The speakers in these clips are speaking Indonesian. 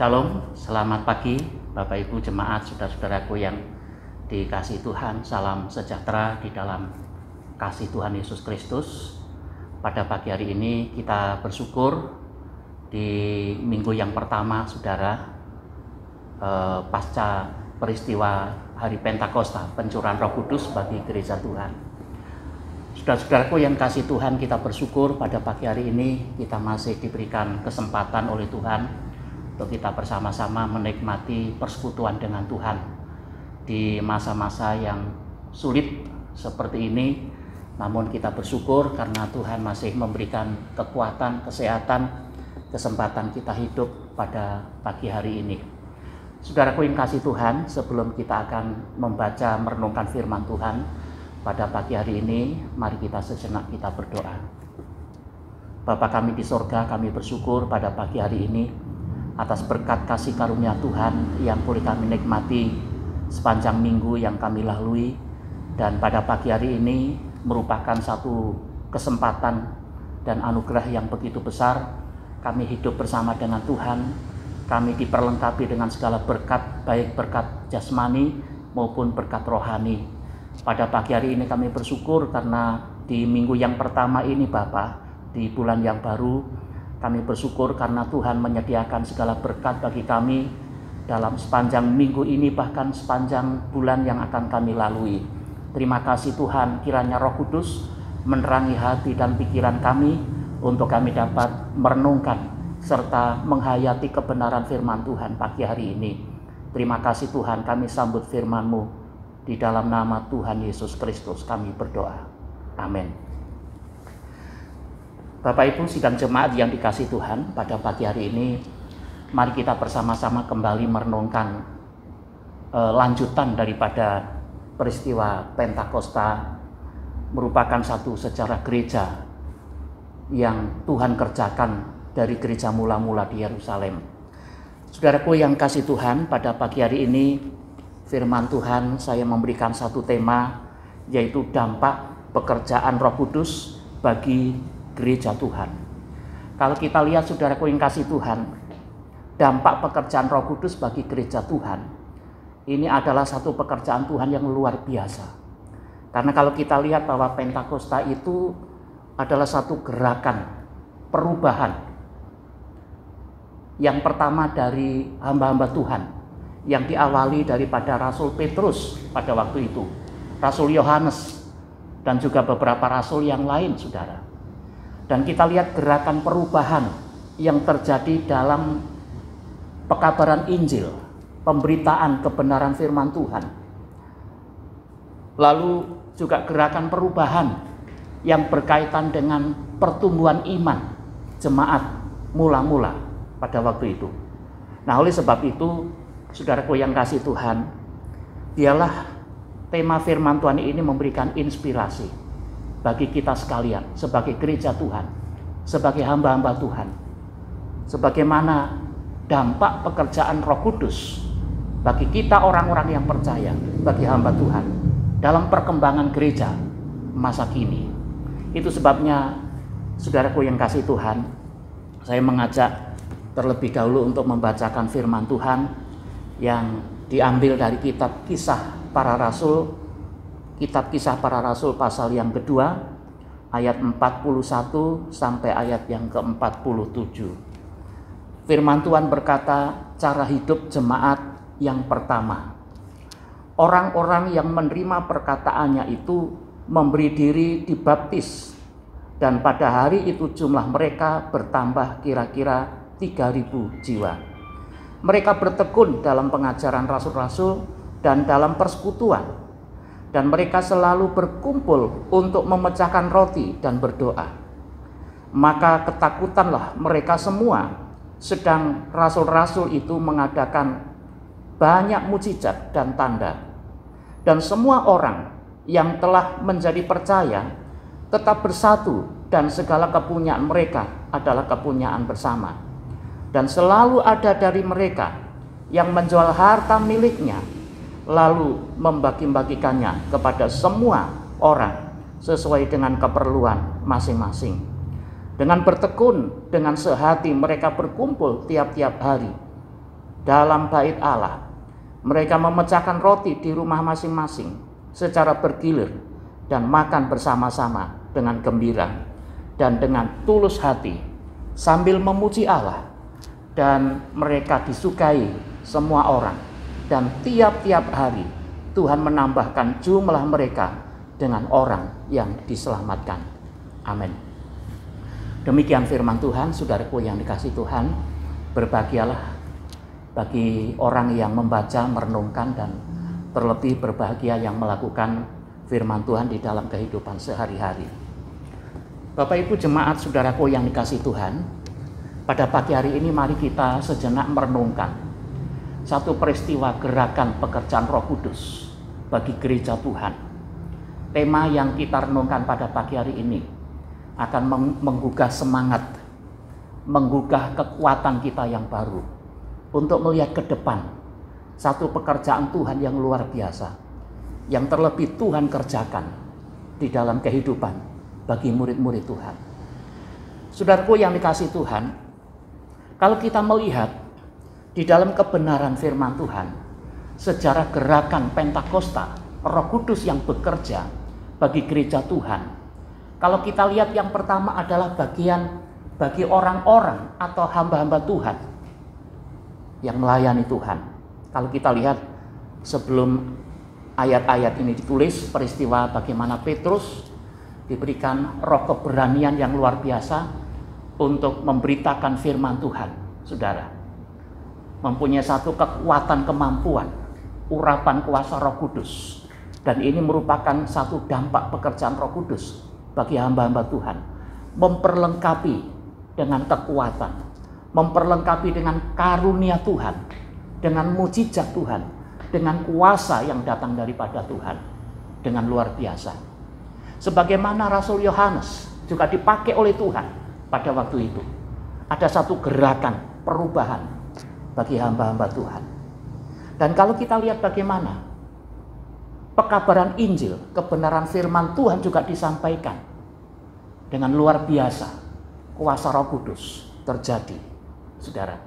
Shalom, selamat pagi Bapak Ibu jemaat, saudara-saudaraku yang dikasihi Tuhan. Salam sejahtera di dalam kasih Tuhan Yesus Kristus. Pada pagi hari ini kita bersyukur di minggu yang pertama, saudara, pasca peristiwa hari Pentakosta, pencurahan Roh Kudus bagi gereja Tuhan. Saudara-saudaraku yang kasih Tuhan, kita bersyukur pada pagi hari ini kita masih diberikan kesempatan oleh Tuhan untuk kita bersama-sama menikmati persekutuan dengan Tuhan di masa-masa yang sulit seperti ini. Namun kita bersyukur karena Tuhan masih memberikan kekuatan, kesehatan, kesempatan kita hidup pada pagi hari ini. Saudaraku yang kasih Tuhan, sebelum kita akan membaca merenungkan firman Tuhan pada pagi hari ini, mari kita sejenak kita berdoa. Bapa kami di sorga, kami bersyukur pada pagi hari ini atas berkat kasih karunia Tuhan yang boleh kami nikmati sepanjang minggu yang kami lalui. Dan pada pagi hari ini merupakan satu kesempatan dan anugerah yang begitu besar. Kami hidup bersama dengan Tuhan, kami diperlengkapi dengan segala berkat, baik berkat jasmani maupun berkat rohani. Pada pagi hari ini kami bersyukur karena di minggu yang pertama ini Bapa, di bulan yang baru, kami bersyukur karena Tuhan menyediakan segala berkat bagi kami dalam sepanjang minggu ini, bahkan sepanjang bulan yang akan kami lalui. Terima kasih Tuhan, kiranya Roh Kudus menerangi hati dan pikiran kami untuk kami dapat merenungkan serta menghayati kebenaran firman Tuhan pagi hari ini. Terima kasih Tuhan, kami sambut firman-Mu. Di dalam nama Tuhan Yesus Kristus kami berdoa. Amin. Bapak Ibu sidang jemaat yang dikasihi Tuhan, pada pagi hari ini mari kita bersama-sama kembali merenungkan lanjutan daripada peristiwa Pentakosta, merupakan satu sejarah gereja yang Tuhan kerjakan dari gereja mula-mula di Yerusalem. Saudaraku yang kasih Tuhan, pada pagi hari ini firman Tuhan saya memberikan satu tema, yaitu dampak pekerjaan Roh Kudus bagi gereja Tuhan. Kalau kita lihat saudaraku yang kasih Tuhan, dampak pekerjaan Roh Kudus bagi gereja Tuhan, ini adalah satu pekerjaan Tuhan yang luar biasa. Karena kalau kita lihat bahwa Pentakosta itu adalah satu gerakan perubahan yang pertama dari hamba-hamba Tuhan, yang diawali daripada Rasul Petrus pada waktu itu, Rasul Yohanes, dan juga beberapa rasul yang lain, saudara. Dan kita lihat gerakan perubahan yang terjadi dalam pekabaran Injil, pemberitaan kebenaran firman Tuhan. Lalu juga gerakan perubahan yang berkaitan dengan pertumbuhan iman jemaat mula-mula pada waktu itu. Nah, oleh sebab itu, saudaraku yang kasih Tuhan, biarlah tema firman Tuhan ini memberikan inspirasi bagi kita sekalian sebagai gereja Tuhan, sebagai hamba-hamba Tuhan, sebagaimana dampak pekerjaan Roh Kudus bagi kita orang-orang yang percaya, bagi hamba Tuhan dalam perkembangan gereja masa kini. Itu sebabnya saudaraku yang kasih Tuhan, saya mengajak terlebih dahulu untuk membacakan firman Tuhan yang diambil dari kitab Kisah Para Rasul, kitab Kisah Para Rasul pasal yang kedua, ayat 41 sampai ayat yang ke-47. Firman Tuhan berkata, cara hidup jemaat yang pertama. Orang-orang yang menerima perkataannya itu memberi diri dibaptis, dan pada hari itu jumlah mereka bertambah kira-kira 3.000 jiwa. Mereka bertekun dalam pengajaran rasul-rasul dan dalam persekutuan, dan mereka selalu berkumpul untuk memecahkan roti dan berdoa. Maka ketakutanlah mereka semua, sedang rasul-rasul itu mengadakan banyak mukjizat dan tanda. Dan semua orang yang telah menjadi percaya tetap bersatu, dan segala kepunyaan mereka adalah kepunyaan bersama. Dan selalu ada dari mereka yang menjual harta miliknya, lalu membagi-bagikannya kepada semua orang sesuai dengan keperluan masing-masing. Dengan bertekun, dengan sehati mereka berkumpul tiap-tiap hari dalam bait Allah. Mereka memecahkan roti di rumah masing-masing secara bergilir dan makan bersama-sama dengan gembira dan dengan tulus hati sambil memuji Allah, dan mereka disukai semua orang, dan tiap-tiap hari Tuhan menambahkan jumlah mereka dengan orang yang diselamatkan. Amin. Demikian firman Tuhan. Saudaraku yang dikasihi Tuhan, berbahagialah bagi orang yang membaca, merenungkan, dan terlebih berbahagia yang melakukan firman Tuhan di dalam kehidupan sehari-hari. Bapak Ibu jemaat saudaraku yang dikasihi Tuhan, pada pagi hari ini mari kita sejenak merenungkan satu peristiwa gerakan pekerjaan Roh Kudus bagi gereja Tuhan. Tema yang kita renungkan pada pagi hari ini akan menggugah semangat, menggugah kekuatan kita yang baru untuk melihat ke depan satu pekerjaan Tuhan yang luar biasa, yang terlebih Tuhan kerjakan di dalam kehidupan bagi murid-murid Tuhan. Saudaraku yang dikasihi Tuhan, kalau kita melihat di dalam kebenaran firman Tuhan, sejarah gerakan Pentakosta, Roh Kudus yang bekerja bagi gereja Tuhan, kalau kita lihat yang pertama adalah bagian bagi orang-orang atau hamba-hamba Tuhan yang melayani Tuhan. Kalau kita lihat sebelum ayat-ayat ini ditulis, peristiwa bagaimana Petrus diberikan roh keberanian yang luar biasa untuk memberitakan firman Tuhan. Saudara, mempunyai satu kekuatan, kemampuan, urapan kuasa Roh Kudus, dan ini merupakan satu dampak pekerjaan Roh Kudus bagi hamba-hamba Tuhan, memperlengkapi dengan kekuatan, memperlengkapi dengan karunia Tuhan, dengan mujizat Tuhan, dengan kuasa yang datang daripada Tuhan, dengan luar biasa. Sebagaimana Rasul Yohanes juga dipakai oleh Tuhan pada waktu itu. Ada satu gerakan perubahan bagi hamba-hamba Tuhan. Dan kalau kita lihat bagaimana pekabaran Injil, kebenaran firman Tuhan juga disampaikan dengan luar biasa, kuasa Roh Kudus terjadi, saudara.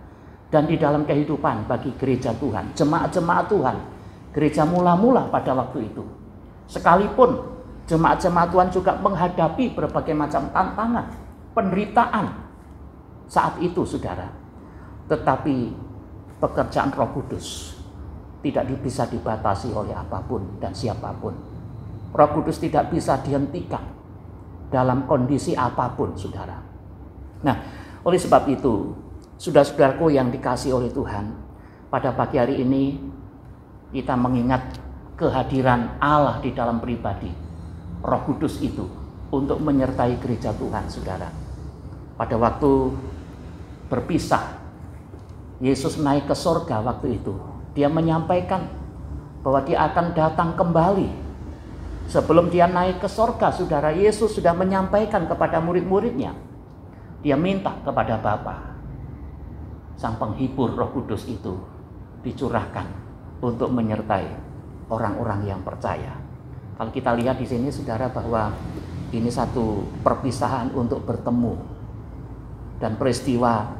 Dan di dalam kehidupan bagi gereja Tuhan, jemaat-jemaat Tuhan, gereja mula-mula pada waktu itu, sekalipun jemaat-jemaat Tuhan juga menghadapi berbagai macam tantangan, penderitaan saat itu, saudara, tetapi pekerjaan Roh Kudus tidak bisa dibatasi oleh apapun dan siapapun. Roh Kudus tidak bisa dihentikan dalam kondisi apapun, saudara. Nah, oleh sebab itu, saudara-saudaraku yang dikasihi oleh Tuhan, pada pagi hari ini kita mengingat kehadiran Allah di dalam pribadi Roh Kudus itu untuk menyertai gereja Tuhan, saudara. Pada waktu berpisah, Yesus naik ke sorga waktu itu, dia menyampaikan bahwa dia akan datang kembali. Sebelum dia naik ke sorga, saudara, Yesus sudah menyampaikan kepada murid-muridnya, dia minta kepada Bapa, Sang Penghibur Roh Kudus itu dicurahkan untuk menyertai orang-orang yang percaya. Kalau kita lihat di sini, saudara, bahwa ini satu perpisahan untuk bertemu, dan peristiwa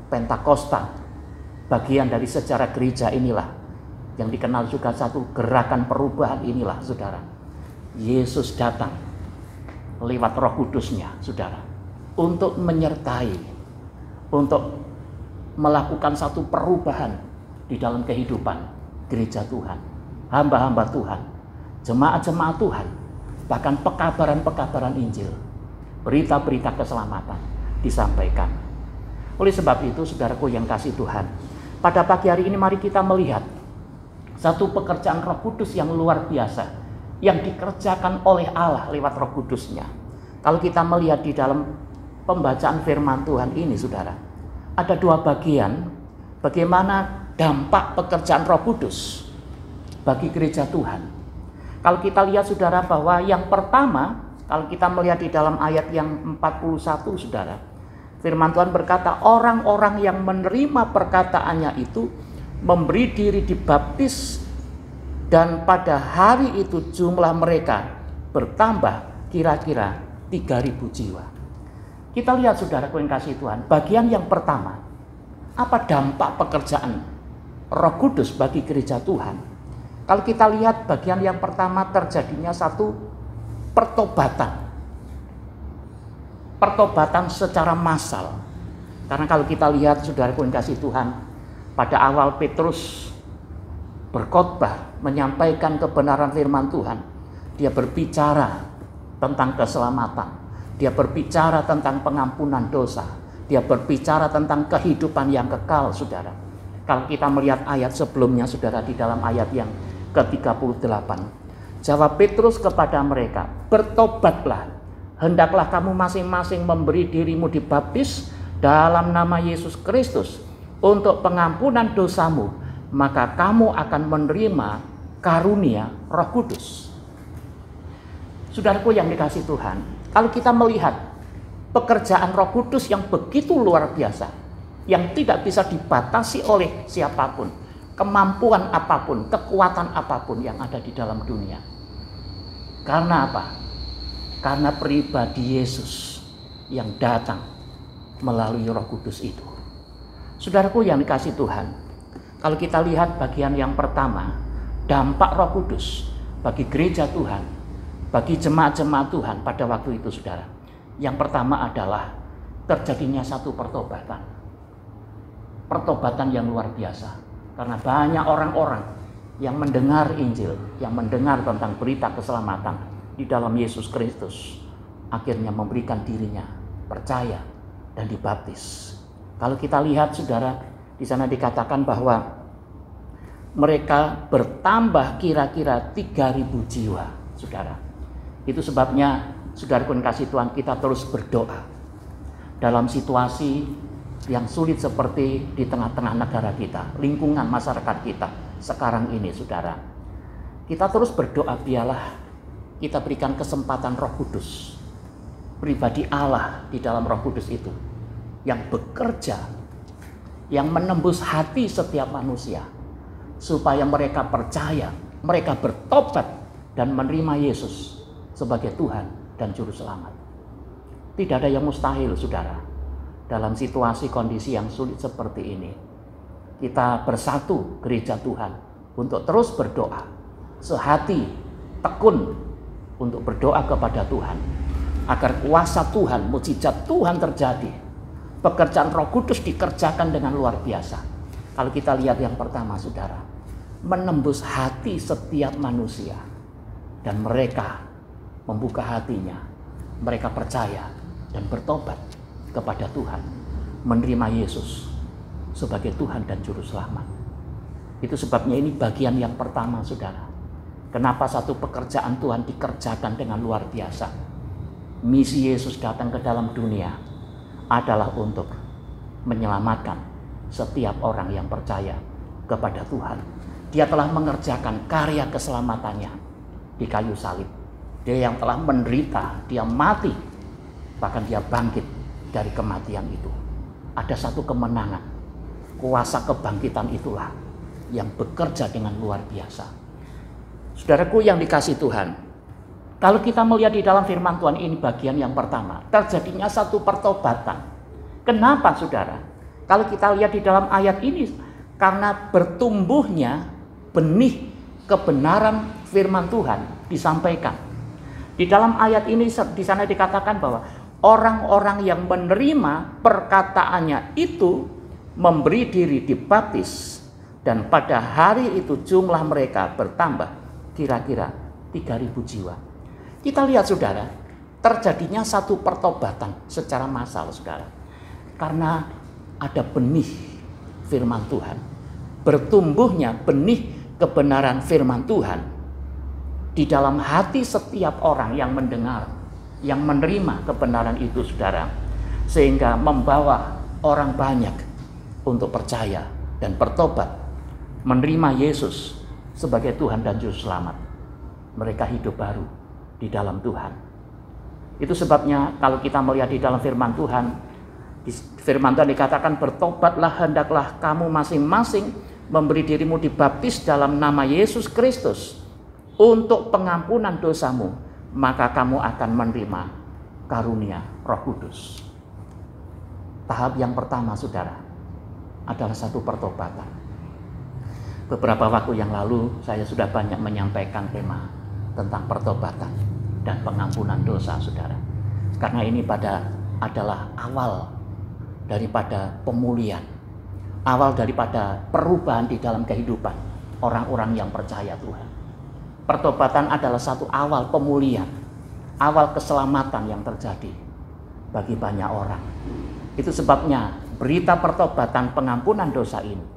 Pentakosta, bagian dari sejarah gereja inilah yang dikenal juga satu gerakan perubahan inilah, saudara. Yesus datang lewat Roh Kudusnya, saudara, untuk menyertai, untuk melakukan satu perubahan di dalam kehidupan gereja Tuhan, hamba-hamba Tuhan, jemaat-jemaat Tuhan, bahkan pekabaran-pekabaran Injil, berita-berita keselamatan disampaikan. Oleh sebab itu, saudaraku yang kasih Tuhan, pada pagi hari ini mari kita melihat satu pekerjaan Roh Kudus yang luar biasa yang dikerjakan oleh Allah lewat Roh Kudusnya. Kalau kita melihat di dalam pembacaan firman Tuhan ini, saudara, ada dua bagian bagaimana dampak pekerjaan Roh Kudus bagi gereja Tuhan. Kalau kita lihat, saudara, bahwa yang pertama, kalau kita melihat di dalam ayat yang 41, saudara, firman Tuhan berkata, orang-orang yang menerima perkataannya itu memberi diri dibaptis, dan pada hari itu jumlah mereka bertambah kira-kira 3.000 jiwa. Kita lihat, saudara yang kasih Tuhan, bagian yang pertama, apa dampak pekerjaan Roh Kudus bagi gereja Tuhan. Kalau kita lihat bagian yang pertama, terjadinya satu pertobatan. Pertobatan secara massal. Karena kalau kita lihat, saudaraku yang kasih Tuhan, pada awal Petrus berkhotbah menyampaikan kebenaran firman Tuhan, dia berbicara tentang keselamatan, dia berbicara tentang pengampunan dosa, dia berbicara tentang kehidupan yang kekal, saudara. Kalau kita melihat ayat sebelumnya, saudara, di dalam ayat yang ke-38, jawab Petrus kepada mereka, bertobatlah, hendaklah kamu masing-masing memberi dirimu dibaptis dalam nama Yesus Kristus untuk pengampunan dosamu, maka kamu akan menerima karunia Roh Kudus. Saudaraku yang dikasih Tuhan, kalau kita melihat pekerjaan Roh Kudus yang begitu luar biasa, yang tidak bisa dibatasi oleh siapapun, kemampuan apapun, kekuatan apapun yang ada di dalam dunia. Karena apa? Karena pribadi Yesus yang datang melalui Roh Kudus itu. Saudaraku yang dikasih Tuhan, kalau kita lihat bagian yang pertama, dampak Roh Kudus bagi gereja Tuhan, bagi jemaat-jemaat Tuhan pada waktu itu, saudara. Yang pertama adalah terjadinya satu pertobatan. Pertobatan yang luar biasa. Karena banyak orang-orang yang mendengar Injil, yang mendengar tentang berita keselamatan di dalam Yesus Kristus, akhirnya memberikan dirinya, percaya, dan dibaptis. Kalau kita lihat, saudara, di sana dikatakan bahwa mereka bertambah kira-kira 3.000 jiwa, saudara. Itu sebabnya, saudaraku yang kasih Tuhan, kita terus berdoa dalam situasi yang sulit seperti di tengah-tengah negara kita, lingkungan masyarakat kita sekarang ini, saudara. Kita terus berdoa, biarlah kita berikan kesempatan Roh Kudus, pribadi Allah di dalam Roh Kudus itu, yang bekerja, yang menembus hati setiap manusia, supaya mereka percaya, mereka bertobat dan menerima Yesus sebagai Tuhan dan Juru Selamat. Tidak ada yang mustahil, saudara. Dalam situasi kondisi yang sulit seperti ini, kita bersatu gereja Tuhan untuk terus berdoa, sehati, tekun untuk berdoa kepada Tuhan, agar kuasa Tuhan, mukjizat Tuhan terjadi. Pekerjaan Roh Kudus dikerjakan dengan luar biasa. Kalau kita lihat yang pertama, saudara, menembus hati setiap manusia, dan mereka membuka hatinya, mereka percaya dan bertobat kepada Tuhan, menerima Yesus sebagai Tuhan dan Juru Selamat. Itu sebabnya ini bagian yang pertama, saudara. Kenapa satu pekerjaan Tuhan dikerjakan dengan luar biasa? Misi Yesus datang ke dalam dunia adalah untuk menyelamatkan setiap orang yang percaya kepada Tuhan. Dia telah mengerjakan karya keselamatannya di kayu salib. Dia yang telah menderita, dia mati, bahkan dia bangkit dari kematian itu. Ada satu kemenangan. Kuasa kebangkitan itulah yang bekerja dengan luar biasa. Saudaraku yang dikasih Tuhan, kalau kita melihat di dalam firman Tuhan ini bagian yang pertama, terjadinya satu pertobatan. Kenapa, saudara? Kalau kita lihat di dalam ayat ini, karena bertumbuhnya benih kebenaran firman Tuhan disampaikan. Di dalam ayat ini di sana dikatakan bahwa orang-orang yang menerima perkataannya itu memberi diri dibaptis, dan pada hari itu jumlah mereka bertambah kira-kira 3.000 jiwa. Kita lihat, saudara, terjadinya satu pertobatan secara massal, saudara. Karena ada benih firman Tuhan. Bertumbuhnya benih kebenaran firman Tuhan di dalam hati setiap orang yang mendengar, yang menerima kebenaran itu, saudara. Sehingga membawa orang banyak untuk percaya dan bertobat, menerima Yesus sebagai Tuhan dan Juru Selamat. Mereka hidup baru di dalam Tuhan. Itu sebabnya kalau kita melihat di dalam firman Tuhan, di firman Tuhan dikatakan, bertobatlah hendaklah kamu masing-masing memberi dirimu dibaptis dalam nama Yesus Kristus untuk pengampunan dosamu, maka kamu akan menerima karunia Roh Kudus. Tahap yang pertama, saudara, adalah satu pertobatan. Beberapa waktu yang lalu saya sudah banyak menyampaikan tema tentang pertobatan dan pengampunan dosa, saudara. Karena ini adalah awal daripada pemulihan, awal daripada perubahan di dalam kehidupan orang-orang yang percaya Tuhan. Pertobatan adalah satu awal pemulihan, awal keselamatan yang terjadi bagi banyak orang. Itu sebabnya berita pertobatan pengampunan dosa ini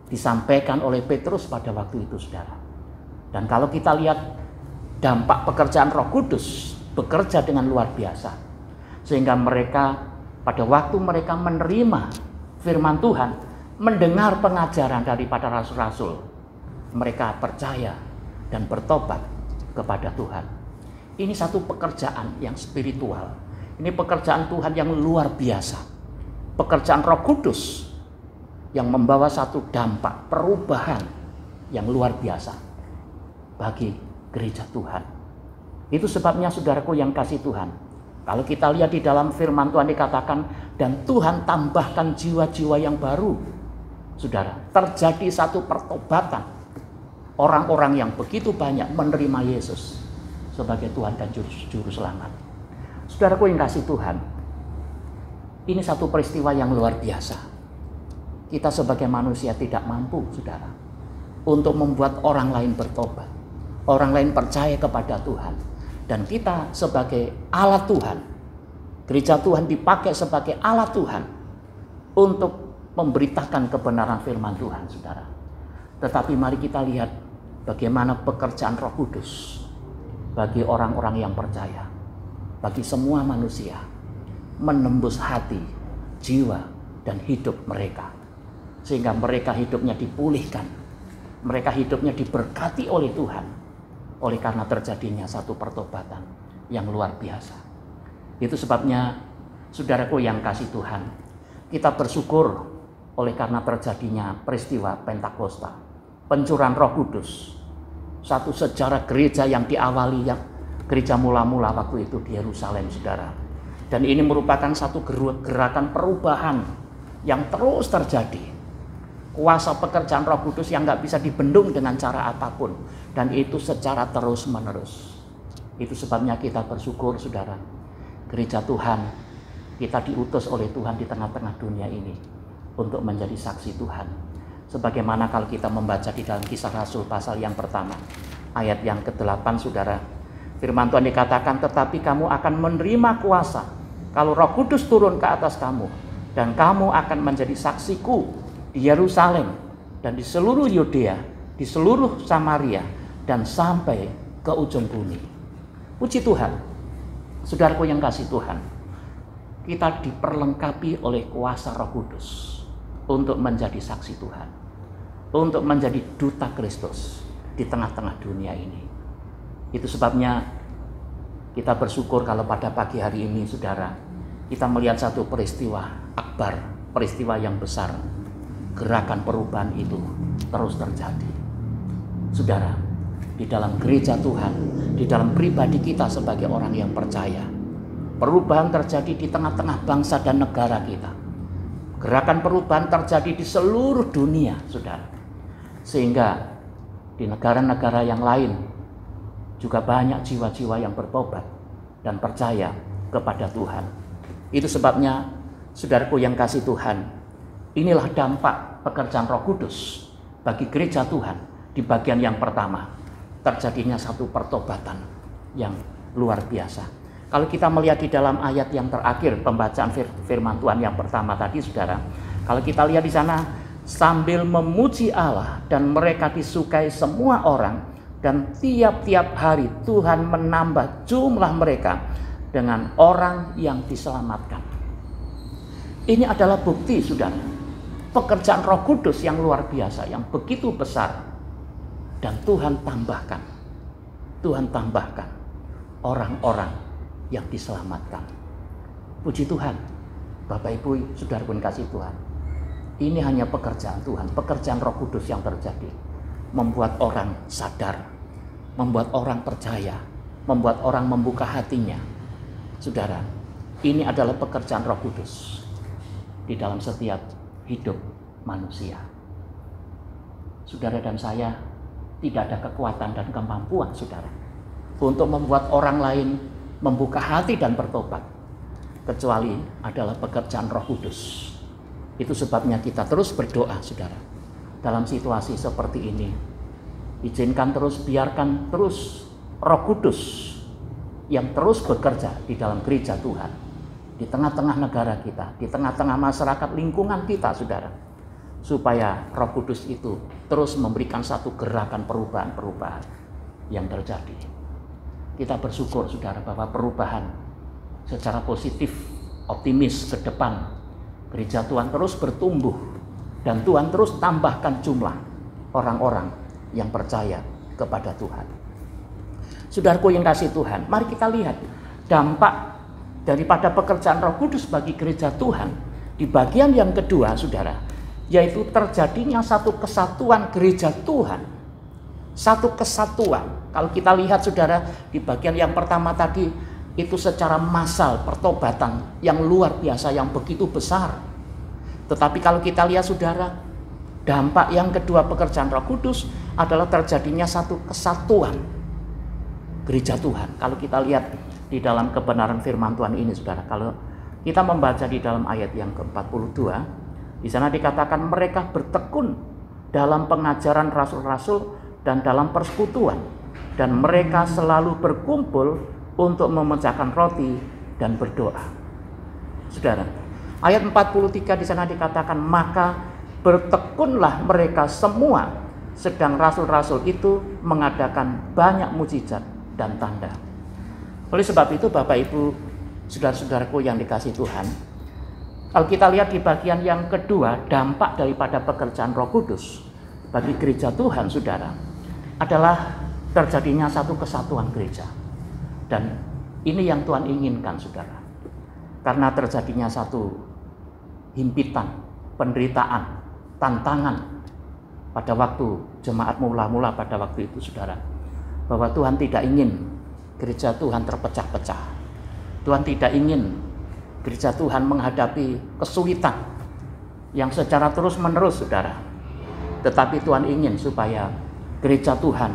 disampaikan oleh Petrus pada waktu itu, saudara. Dan kalau kita lihat dampak pekerjaan Roh Kudus bekerja dengan luar biasa, sehingga mereka pada waktu mereka menerima firman Tuhan, mendengar pengajaran daripada rasul-rasul, mereka percaya dan bertobat kepada Tuhan. Ini satu pekerjaan yang spiritual. Ini pekerjaan Tuhan yang luar biasa. Pekerjaan Roh Kudus yang membawa satu dampak perubahan yang luar biasa bagi gereja Tuhan. Itu sebabnya saudaraku yang kasih Tuhan, kalau kita lihat di dalam firman Tuhan dikatakan, dan Tuhan tambahkan jiwa-jiwa yang baru. Saudara, terjadi satu pertobatan. Orang-orang yang begitu banyak menerima Yesus sebagai Tuhan dan Juru Selamat. Saudaraku yang kasih Tuhan, ini satu peristiwa yang luar biasa. Kita sebagai manusia tidak mampu, saudara, untuk membuat orang lain bertobat, orang lain percaya kepada Tuhan. Dan kita sebagai alat Tuhan, gereja Tuhan dipakai sebagai alat Tuhan untuk memberitakan kebenaran firman Tuhan, saudara. Tetapi mari kita lihat bagaimana pekerjaan Roh Kudus bagi orang-orang yang percaya, bagi semua manusia, menembus hati, jiwa, dan hidup mereka. Sehingga mereka hidupnya dipulihkan, mereka hidupnya diberkati oleh Tuhan, oleh karena terjadinya satu pertobatan yang luar biasa. Itu sebabnya saudaraku yang kasih Tuhan, kita bersyukur oleh karena terjadinya peristiwa Pentakosta, pencurahan Roh Kudus, satu sejarah gereja yang diawali, yang gereja mula-mula waktu itu di Yerusalem, saudara. Dan ini merupakan satu gerakan perubahan yang terus terjadi. Kuasa pekerjaan Roh Kudus yang gak bisa dibendung dengan cara apapun. Dan itu secara terus menerus. Itu sebabnya kita bersyukur, saudara. Gereja Tuhan, kita diutus oleh Tuhan di tengah-tengah dunia ini untuk menjadi saksi Tuhan. Sebagaimana kalau kita membaca di dalam Kisah Rasul pasal yang pertama, ayat yang ke-8, saudara. Firman Tuhan dikatakan, tetapi kamu akan menerima kuasa kalau Roh Kudus turun ke atas kamu. Dan kamu akan menjadi saksiku di Yerusalem dan di seluruh Yudea, di seluruh Samaria, dan sampai ke ujung bumi. Puji Tuhan, saudaraku yang kasih Tuhan, kita diperlengkapi oleh kuasa Roh Kudus untuk menjadi saksi Tuhan, untuk menjadi duta Kristus di tengah-tengah dunia ini. Itu sebabnya kita bersyukur kalau pada pagi hari ini, saudara, kita melihat satu peristiwa akbar, peristiwa yang besar. Gerakan perubahan itu terus terjadi. Saudara, di dalam gereja Tuhan, di dalam pribadi kita sebagai orang yang percaya, perubahan terjadi di tengah-tengah bangsa dan negara kita. Gerakan perubahan terjadi di seluruh dunia, saudara. Sehingga di negara-negara yang lain juga banyak jiwa-jiwa yang bertobat dan percaya kepada Tuhan. Itu sebabnya, saudaraku yang kasih Tuhan, inilah dampak pekerjaan Roh Kudus bagi gereja Tuhan di bagian yang pertama. Terjadinya satu pertobatan yang luar biasa. Kalau kita melihat di dalam ayat yang terakhir pembacaan firman Tuhan yang pertama tadi, saudara, kalau kita lihat di sana, sambil memuji Allah dan mereka disukai semua orang, dan tiap-tiap hari Tuhan menambah jumlah mereka dengan orang yang diselamatkan. Ini adalah bukti, saudara, pekerjaan Roh Kudus yang luar biasa, yang begitu besar. Dan Tuhan tambahkan orang-orang yang diselamatkan. Puji Tuhan, Bapak Ibu, saudara pun kasih Tuhan. Ini hanya pekerjaan Tuhan, pekerjaan Roh Kudus yang terjadi. Membuat orang sadar, membuat orang percaya, membuat orang membuka hatinya. Saudara, ini adalah pekerjaan Roh Kudus di dalam setiap hidup manusia. saudara dan saya tidak ada kekuatan dan kemampuan, saudara, untuk membuat orang lain membuka hati dan bertobat, kecuali adalah pekerjaan Roh Kudus. Itu sebabnya kita terus berdoa, saudara. Dalam situasi seperti ini, izinkan terus, biarkan terus Roh Kudus yang terus bekerja di dalam gereja Tuhan, di tengah-tengah negara kita, di tengah-tengah masyarakat lingkungan kita, saudara, supaya Roh Kudus itu terus memberikan satu gerakan perubahan-perubahan yang terjadi. Kita bersyukur, saudara, bahwa perubahan secara positif, optimis ke depan, gereja Tuhan terus bertumbuh dan Tuhan terus tambahkan jumlah orang-orang yang percaya kepada Tuhan. Saudaraku yang kasih Tuhan, mari kita lihat dampak daripada pekerjaan Roh Kudus bagi gereja Tuhan di bagian yang kedua, saudara, yaitu terjadinya satu kesatuan gereja Tuhan. Satu kesatuan. Kalau kita lihat, saudara, di bagian yang pertama tadi, itu secara massal pertobatan yang luar biasa, yang begitu besar. Tetapi kalau kita lihat, saudara, dampak yang kedua pekerjaan Roh Kudus adalah terjadinya satu kesatuan gereja Tuhan. Kalau kita lihat di dalam kebenaran firman Tuhan ini, saudara, kalau kita membaca di dalam ayat yang ke-42, di sana dikatakan mereka bertekun dalam pengajaran rasul-rasul dan dalam persekutuan, dan mereka selalu berkumpul untuk memecahkan roti dan berdoa. Saudara, ayat 43 di sana dikatakan maka bertekunlah mereka semua, sedang rasul-rasul itu mengadakan banyak mujizat dan tanda. Oleh sebab itu, Bapak Ibu, saudara-saudaraku yang dikasihi Tuhan, kalau kita lihat di bagian yang kedua, dampak daripada pekerjaan Roh Kudus bagi gereja Tuhan, saudara, adalah terjadinya satu kesatuan gereja. Dan ini yang Tuhan inginkan, saudara. Karena terjadinya satu himpitan, penderitaan, tantangan pada waktu jemaat mula-mula pada waktu itu, saudara, bahwa Tuhan tidak ingin gereja Tuhan terpecah-pecah. Tuhan tidak ingin gereja Tuhan menghadapi kesulitan yang secara terus-menerus, saudara. Tetapi Tuhan ingin supaya gereja Tuhan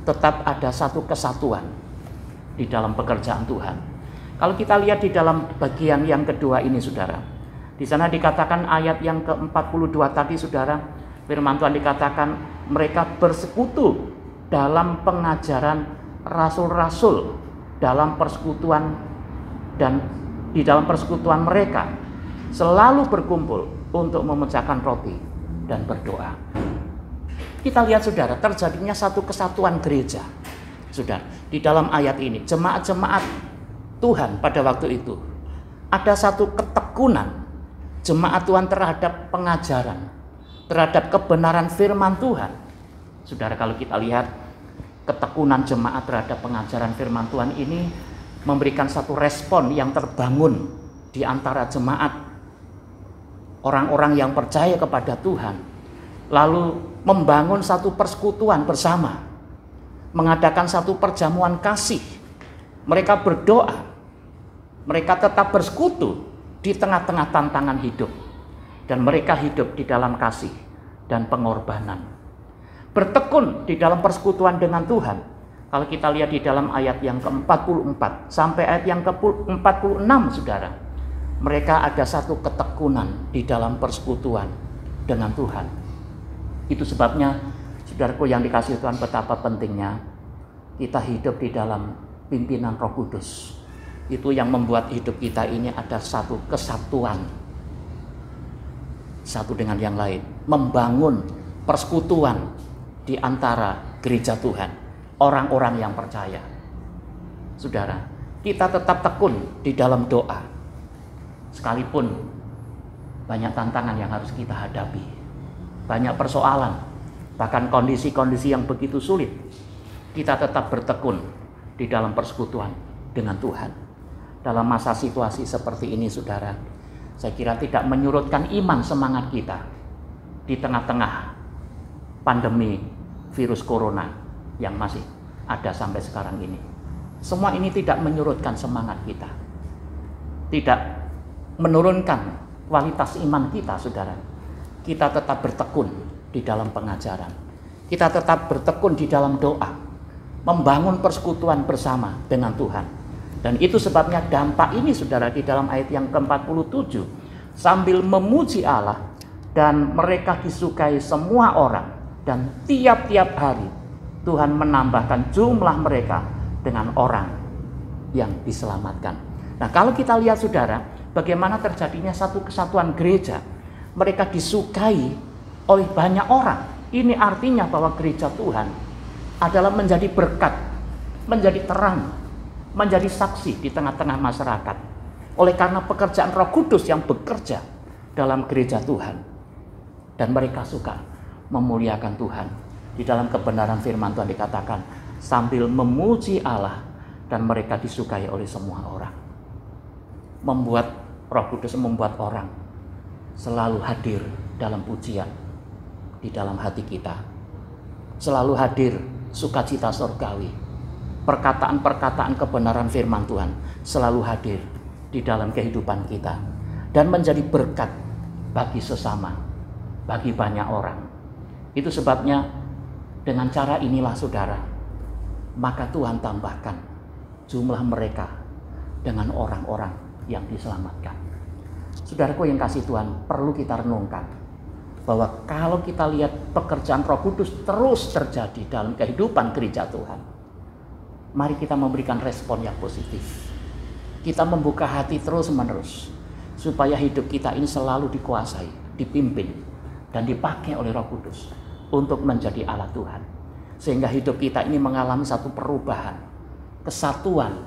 tetap ada satu kesatuan di dalam pekerjaan Tuhan. Kalau kita lihat di dalam bagian yang kedua ini, saudara, di sana dikatakan ayat yang ke-42 tadi, saudara, firman Tuhan dikatakan mereka bersekutu dalam pengajaran rasul-rasul, dalam persekutuan, dan di dalam persekutuan mereka selalu berkumpul untuk memecahkan roti dan berdoa. Kita lihat, saudara, terjadinya satu kesatuan gereja. Saudara, di dalam ayat ini, jemaat-jemaat Tuhan pada waktu itu, ada satu ketekunan jemaat Tuhan terhadap pengajaran, terhadap kebenaran firman Tuhan. Saudara, kalau kita lihat ketekunan jemaat terhadap pengajaran firman Tuhan ini memberikan satu respon yang terbangun di antara jemaat, orang-orang yang percaya kepada Tuhan, lalu membangun satu persekutuan bersama, mengadakan satu perjamuan kasih. Mereka berdoa, mereka tetap bersekutu di tengah-tengah tantangan hidup, dan mereka hidup di dalam kasih dan pengorbanan, bertekun di dalam persekutuan dengan Tuhan. Kalau kita lihat di dalam ayat yang ke-44 sampai ayat yang ke-46, saudara, mereka ada satu ketekunan di dalam persekutuan dengan Tuhan. Itu sebabnya, saudaraku yang dikasihi Tuhan, betapa pentingnya kita hidup di dalam pimpinan Roh Kudus. Itu yang membuat hidup kita ini ada satu kesatuan satu dengan yang lain, membangun persekutuan di antara gereja Tuhan, orang-orang yang percaya. Saudara, kita tetap tekun di dalam doa, sekalipun banyak tantangan yang harus kita hadapi, banyak persoalan, bahkan kondisi-kondisi yang begitu sulit. Kita tetap bertekun di dalam persekutuan dengan Tuhan. Dalam masa situasi seperti ini, saudara, saya kira tidak menyurutkan iman semangat kita di tengah-tengah pandemi virus corona yang masih ada sampai sekarang ini. Semua ini tidak menyurutkan semangat kita, tidak menurunkan kualitas iman kita, saudara. Kita tetap bertekun di dalam pengajaran. kita tetap bertekun di dalam doa, membangun persekutuan bersama dengan Tuhan. Dan itu sebabnya dampak ini saudara di dalam ayat yang ke-47. Sambil memuji Allah dan mereka disukai semua orang. Dan tiap-tiap hari Tuhan menambahkan jumlah mereka dengan orang yang diselamatkan. Nah, kalau kita lihat saudara, bagaimana terjadinya satu kesatuan gereja. Mereka disukai oleh banyak orang. Ini artinya bahwa gereja Tuhan adalah menjadi berkat, menjadi terang, menjadi saksi di tengah-tengah masyarakat. Oleh karena pekerjaan Roh Kudus yang bekerja dalam gereja Tuhan. Dan mereka suka memuliakan Tuhan. Di dalam kebenaran firman Tuhan dikatakan, sambil memuji Allah dan mereka disukai oleh semua orang. Membuat Roh Kudus membuat orang selalu hadir dalam pujian di dalam hati kita. Selalu hadir sukacita surgawi. Perkataan-perkataan kebenaran firman Tuhan selalu hadir di dalam kehidupan kita. Dan menjadi berkat bagi sesama, bagi banyak orang. Itu sebabnya dengan cara inilah saudara, maka Tuhan tambahkan jumlah mereka dengan orang-orang yang diselamatkan. Saudaraku yang kasih Tuhan, perlu kita renungkan bahwa kalau kita lihat pekerjaan Roh Kudus terus terjadi dalam kehidupan gereja Tuhan, mari kita memberikan respon yang positif. Kita membuka hati terus-menerus supaya hidup kita ini selalu dikuasai, dipimpin, dan dipakai oleh Roh Kudus untuk menjadi alat Tuhan. Sehingga hidup kita ini mengalami satu perubahan, kesatuan,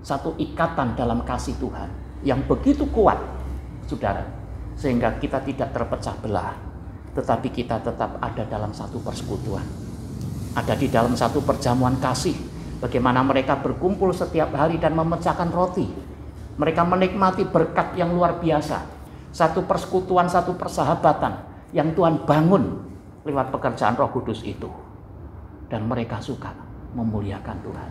satu ikatan dalam kasih Tuhan yang begitu kuat, saudara. Sehingga kita tidak terpecah belah, tetapi kita tetap ada dalam satu persekutuan. Ada di dalam satu perjamuan kasih. Bagaimana mereka berkumpul setiap hari dan memecahkan roti. Mereka menikmati berkat yang luar biasa. Satu persekutuan, satu persahabatan yang Tuhan bangun lewat pekerjaan Roh Kudus itu. Dan mereka suka memuliakan Tuhan.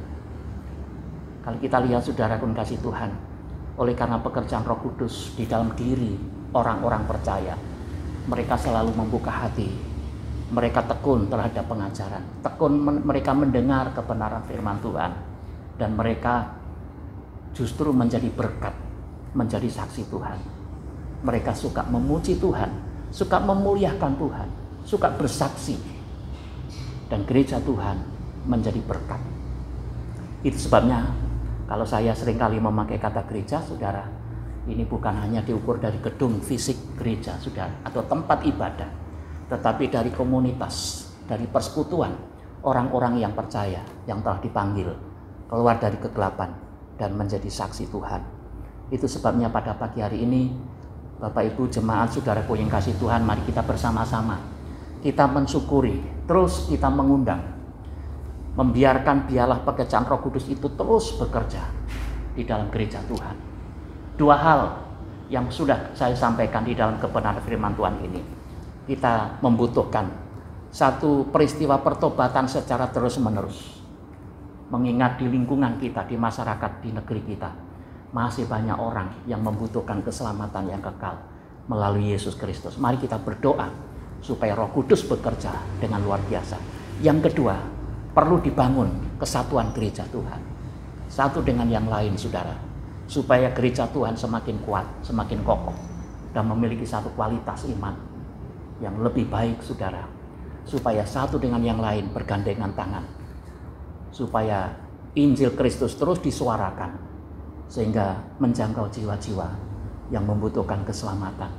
Kalau kita lihat saudara kun kasih Tuhan, oleh karena pekerjaan Roh Kudus di dalam diri orang-orang percaya, mereka selalu membuka hati. Mereka tekun terhadap pengajaran, tekun mereka mendengar kebenaran firman Tuhan, dan mereka justru menjadi berkat, menjadi saksi Tuhan. Mereka suka memuji Tuhan, suka memuliakan Tuhan, suka bersaksi, dan gereja Tuhan menjadi berkat. Itu sebabnya kalau saya seringkali memakai kata gereja, saudara, ini bukan hanya diukur dari gedung fisik gereja, saudara, atau tempat ibadah, tetapi dari komunitas, dari persekutuan orang-orang yang percaya, yang telah dipanggil keluar dari kegelapan dan menjadi saksi Tuhan. Itu sebabnya pada pagi hari ini, Bapak Ibu jemaat saudaraku yang kasih Tuhan, mari kita bersama-sama kita mensyukuri, terus kita mengundang, membiarkan biarlah pekerjaan Roh Kudus itu terus bekerja di dalam gereja Tuhan. Dua hal yang sudah saya sampaikan di dalam kebenaran firman Tuhan ini. Kita membutuhkan satu peristiwa pertobatan secara terus-menerus. Mengingat di lingkungan kita, di masyarakat, di negeri kita, masih banyak orang yang membutuhkan keselamatan yang kekal melalui Yesus Kristus. Mari kita berdoa supaya Roh Kudus bekerja dengan luar biasa. Yang kedua, perlu dibangun kesatuan gereja Tuhan. Satu dengan yang lain, saudara. Supaya gereja Tuhan semakin kuat, semakin kokoh, dan memiliki satu kualitas iman yang lebih baik, saudara, supaya satu dengan yang lain bergandengan tangan, supaya Injil Kristus terus disuarakan, sehingga menjangkau jiwa-jiwa yang membutuhkan keselamatan.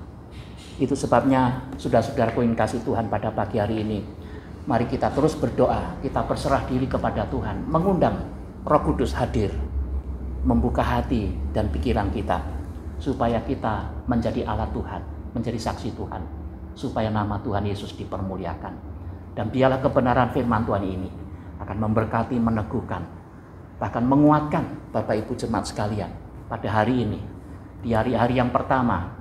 Itu sebabnya, saudara-saudaraku yang kasih Tuhan, pada pagi hari ini, mari kita terus berdoa, kita berserah diri kepada Tuhan, mengundang Roh Kudus hadir, membuka hati dan pikiran kita, supaya kita menjadi alat Tuhan, menjadi saksi Tuhan, supaya nama Tuhan Yesus dipermuliakan. Dan biarlah kebenaran firman Tuhan ini akan memberkati, meneguhkan, bahkan menguatkan Bapak Ibu jemaat sekalian pada hari ini, di hari-hari yang pertama,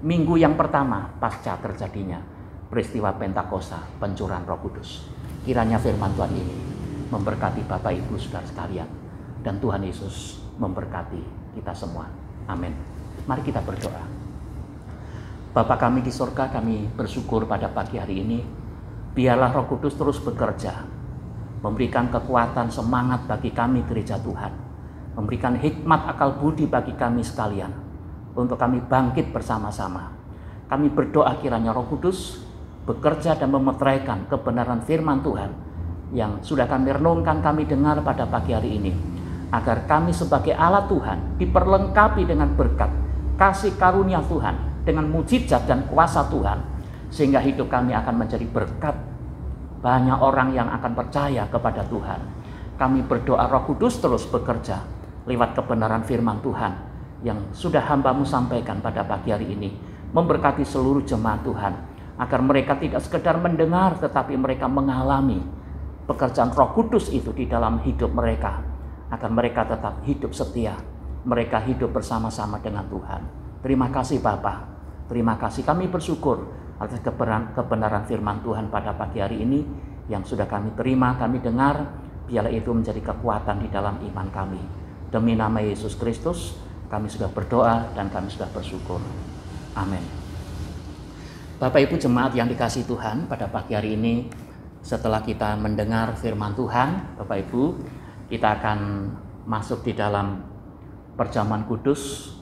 minggu yang pertama pasca terjadinya peristiwa Pentakosta, pencurahan Roh Kudus. Kiranya firman Tuhan ini memberkati Bapak Ibu saudara sekalian, dan Tuhan Yesus memberkati kita semua. Amin. Mari kita berdoa. Bapa kami di sorga, kami bersyukur pada pagi hari ini biarlah Roh Kudus terus bekerja, memberikan kekuatan semangat bagi kami gereja Tuhan, memberikan hikmat akal budi bagi kami sekalian, untuk kami bangkit bersama-sama. Kami berdoa kiranya Roh Kudus bekerja dan memeteraikan kebenaran firman Tuhan yang sudah kami renungkan, kami dengar pada pagi hari ini, agar kami sebagai alat Tuhan diperlengkapi dengan berkat, kasih karunia Tuhan, dengan mujizat dan kuasa Tuhan, sehingga hidup kami akan menjadi berkat. Banyak orang yang akan percaya kepada Tuhan. Kami berdoa Roh Kudus terus bekerja lewat kebenaran firman Tuhan yang sudah hamba-Mu sampaikan pada pagi hari ini, memberkati seluruh jemaat Tuhan, agar mereka tidak sekedar mendengar, tetapi mereka mengalami pekerjaan Roh Kudus itu di dalam hidup mereka, agar mereka tetap hidup setia, mereka hidup bersama-sama dengan Tuhan. Terima kasih Bapa, terima kasih, kami bersyukur atas kebenaran firman Tuhan pada pagi hari ini yang sudah kami terima, kami dengar. Biarlah itu menjadi kekuatan di dalam iman kami. Demi nama Yesus Kristus kami sudah berdoa dan kami sudah bersyukur. Amin. Bapak Ibu jemaat yang dikasihi Tuhan, pada pagi hari ini setelah kita mendengar firman Tuhan, Bapak Ibu, kita akan masuk di dalam perjamuan kudus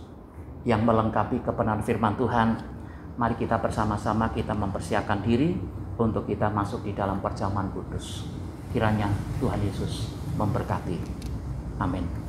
yang melengkapi kebenaran firman Tuhan. Mari kita bersama-sama kita mempersiapkan diri untuk kita masuk di dalam perjamuan kudus. Kiranya Tuhan Yesus memberkati. Amin.